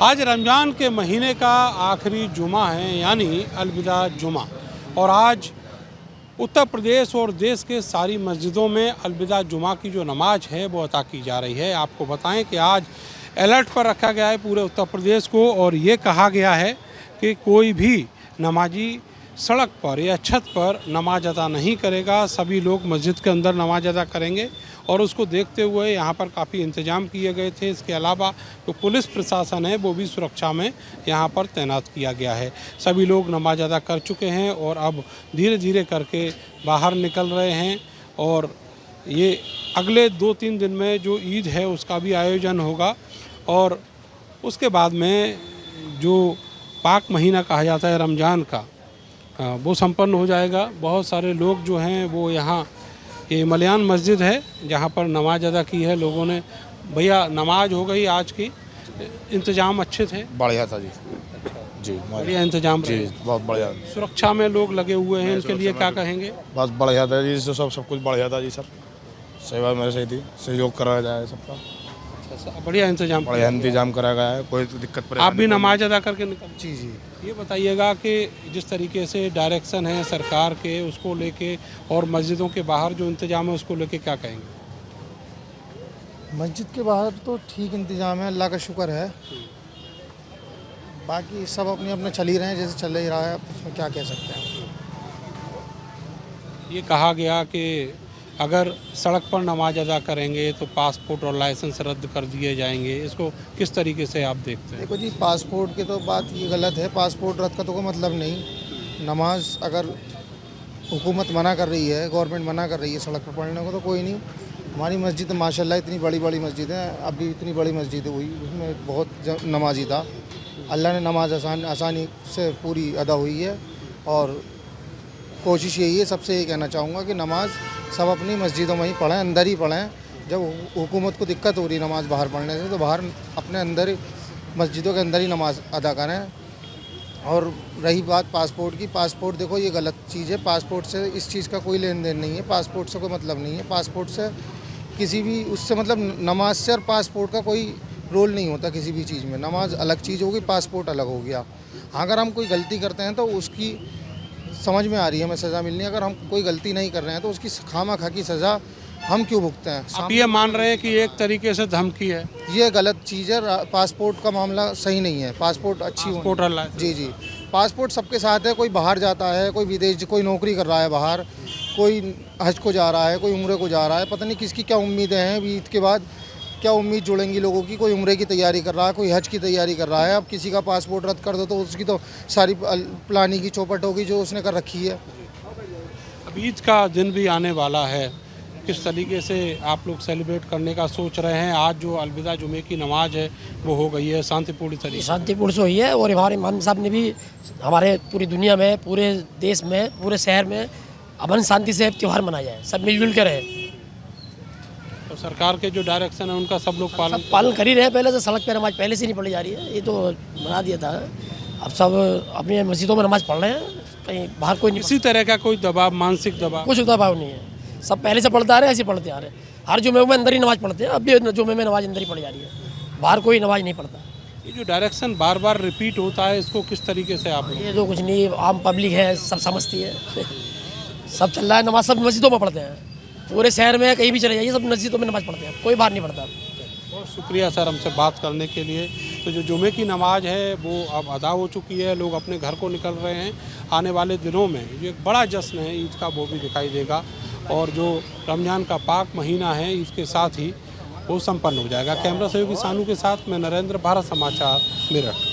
आज रमज़ान के महीने का आखिरी जुमा है, यानी अलविदा जुमा। और आज उत्तर प्रदेश और देश के सारी मस्जिदों में अलविदा जुमा की जो नमाज है वो अता की जा रही है। आपको बताएं कि आज अलर्ट पर रखा गया है पूरे उत्तर प्रदेश को, और ये कहा गया है कि कोई भी नमाजी सड़क पर या छत पर नमाज अदा नहीं करेगा। सभी लोग मस्जिद के अंदर नमाज अदा करेंगे और उसको देखते हुए यहाँ पर काफ़ी इंतजाम किए गए थे। इसके अलावा जो पुलिस प्रशासन है वो भी सुरक्षा में यहाँ पर तैनात किया गया है। सभी लोग नमाज अदा कर चुके हैं और अब धीरे धीरे करके बाहर निकल रहे हैं। और ये अगले 2-3 दिन में जो ईद है उसका भी आयोजन होगा, और उसके बाद में जो पाक महीना कहा जाता है रमज़ान का, वो संपन्न हो जाएगा। बहुत सारे लोग जो हैं वो यहाँ, ये मलयान मस्जिद है जहाँ पर नमाज अदा की है लोगों ने। भैया नमाज हो गई आज की, इंतजाम अच्छे थे? बढ़िया था जी। जी बढ़िया इंतजाम जी, बहुत बढ़िया। सुरक्षा में लोग लगे हुए हैं, इनके लिए क्या कहेंगे? बस बढ़िया था जी, सब कुछ बढ़िया था जी। सब सेवा मेरे सही थी, सहयोग कराया जाए सबका। बढ़िया इंतजाम कराया गया है, कोई दिक्कत परेशानी। आप भी नमाज अदा करके निकल? जी जी। ये बताइएगा कि जिस तरीके से डायरेक्शन है सरकार के, उसको लेके और मस्जिदों के बाहर जो इंतजाम है उसको लेके क्या कहेंगे? मस्जिद के बाहर तो ठीक इंतजाम है, अल्लाह का शुक्र है। बाकी सब अपने अपने चल ही रहे हैं जैसे चल ही रहा है, अब उसमें क्या कह सकते हैं। ये कहा गया कि अगर सड़क पर नमाज अदा करेंगे तो पासपोर्ट और लाइसेंस रद्द कर दिए जाएंगे। इसको किस तरीके से आप देखते हैं? देखो जी, पासपोर्ट की तो बात ये गलत है। पासपोर्ट रद्द का तो कोई मतलब नहीं। नमाज अगर हुकूमत मना कर रही है, गवर्नमेंट मना कर रही है सड़क पर पढ़ने को, तो कोई नहीं। हमारी मस्जिद माशाल्लाह इतनी बड़ी बड़ी मस्जिद है, अभी इतनी बड़ी मस्जिद हुई, उसमें बहुत नमाजी था। अल्लाह ने नमाज आसानी से पूरी अदा हुई है। और कोशिश यही है, सबसे ये कहना चाहूँगा कि नमाज सब अपनी मस्जिदों में ही पढ़ें, अंदर ही पढ़ें। जब हुकूमत को दिक्कत हो रही नमाज बाहर पढ़ने से, तो बाहर अपने अंदर मस्जिदों के अंदर ही नमाज अदा करें। और रही बात पासपोर्ट की, पासपोर्ट देखो ये गलत चीज़ है। पासपोर्ट से इस चीज़ का कोई लेन देन नहीं है, पासपोर्ट से कोई मतलब नहीं है। पासपोर्ट से किसी भी उससे मतलब नमाज से और पासपोर्ट का कोई रोल नहीं होता किसी भी चीज़ में। नमाज अलग चीज़ होगी, पासपोर्ट अलग हो गया। अगर हम कोई गलती करते हैं तो उसकी समझ में आ रही है हमें सज़ा मिलनी। अगर हम कोई गलती नहीं कर रहे हैं तो उसकी खामा-खा की सज़ा हम क्यों भुगते हैं? आप ये मान रहे हैं कि एक तरीके से धमकी है? ये गलत चीज़ है। पासपोर्ट का मामला सही नहीं है। पासपोर्ट अच्छी पासपोर्ट जी जी, पासपोर्ट सबके साथ है। कोई बाहर जाता है, कोई विदेश, कोई नौकरी कर रहा है बाहर, कोई हज को जा रहा है, कोई उम्रे को जा रहा है। पता नहीं किसकी क्या उम्मीदें हैं, ईद के बाद क्या उम्मीद जुड़ेंगी लोगों की। कोई उम्रे की तैयारी कर रहा है, कोई हज की तैयारी कर रहा है। अब किसी का पासपोर्ट रद्द कर दो तो उसकी तो सारी प्लानिंग की चौपट होगी जो उसने कर रखी है। अब ईद का दिन भी आने वाला है, किस तरीके से आप लोग सेलिब्रेट करने का सोच रहे हैं? आज जो अलविदा जुमे की नमाज है वो हो गई है शांतिपूर्ण तरीके? शांतिपूर्ण से हुई है। और हमारे इमाम साहब ने भी हमारे पूरी दुनिया में, पूरे देश में, पूरे शहर में अमन शांति से त्यौहार मनाया है, सब मिलजुल कर रहे। तो सरकार के जो डायरेक्शन है उनका सब लोग पालन कर ही रहे हैं। पहले से सड़क पर नमाज पहले से नहीं पढ़ी जा रही है, ये तो बना दिया था। अब सब अपनी मस्जिदों में नमाज पढ़ रहे हैं, कहीं बाहर कोई नहीं। किसी तरह का कोई दबाव, मानसिक दबाव, कुछ दबाव नहीं है। सब पहले से पढ़ते आ रहे हैं, ऐसे पढ़ते आ रहे हैं। हर जुमे में अंदर ही नमाज पढ़ते हैं। अब भी जुमे में नमाज अंदर ही पढ़ी जा रही है, बाहर कोई नमाज नहीं पढ़ता। ये जो डायरेक्शन बार बार रिपीट होता है, इसको किस तरीके से आप? ये तो कुछ नहीं, आम पब्लिक है, सब समझती है। सब चल रहा है, नमाज सब मस्जिदों में पढ़ते हैं। पूरे शहर में कहीं भी चले जाइए, सब मस्जिदों में नमाज पढ़ते हैं, कोई बाहर नहीं पढ़ता। बहुत शुक्रिया सर हमसे बात करने के लिए। तो जो जुमे की नमाज है वो अब अदा हो चुकी है, लोग अपने घर को निकल रहे हैं। आने वाले दिनों में ये एक बड़ा जश्न है ईद का, वो भी दिखाई देगा। और जो रमज़ान का पाक महीना है इसके साथ ही वो संपन्न हो जाएगा। कैमरा सहयोगी सानू के साथ मैं नरेंद्र, भारत समाचार, मेरठ।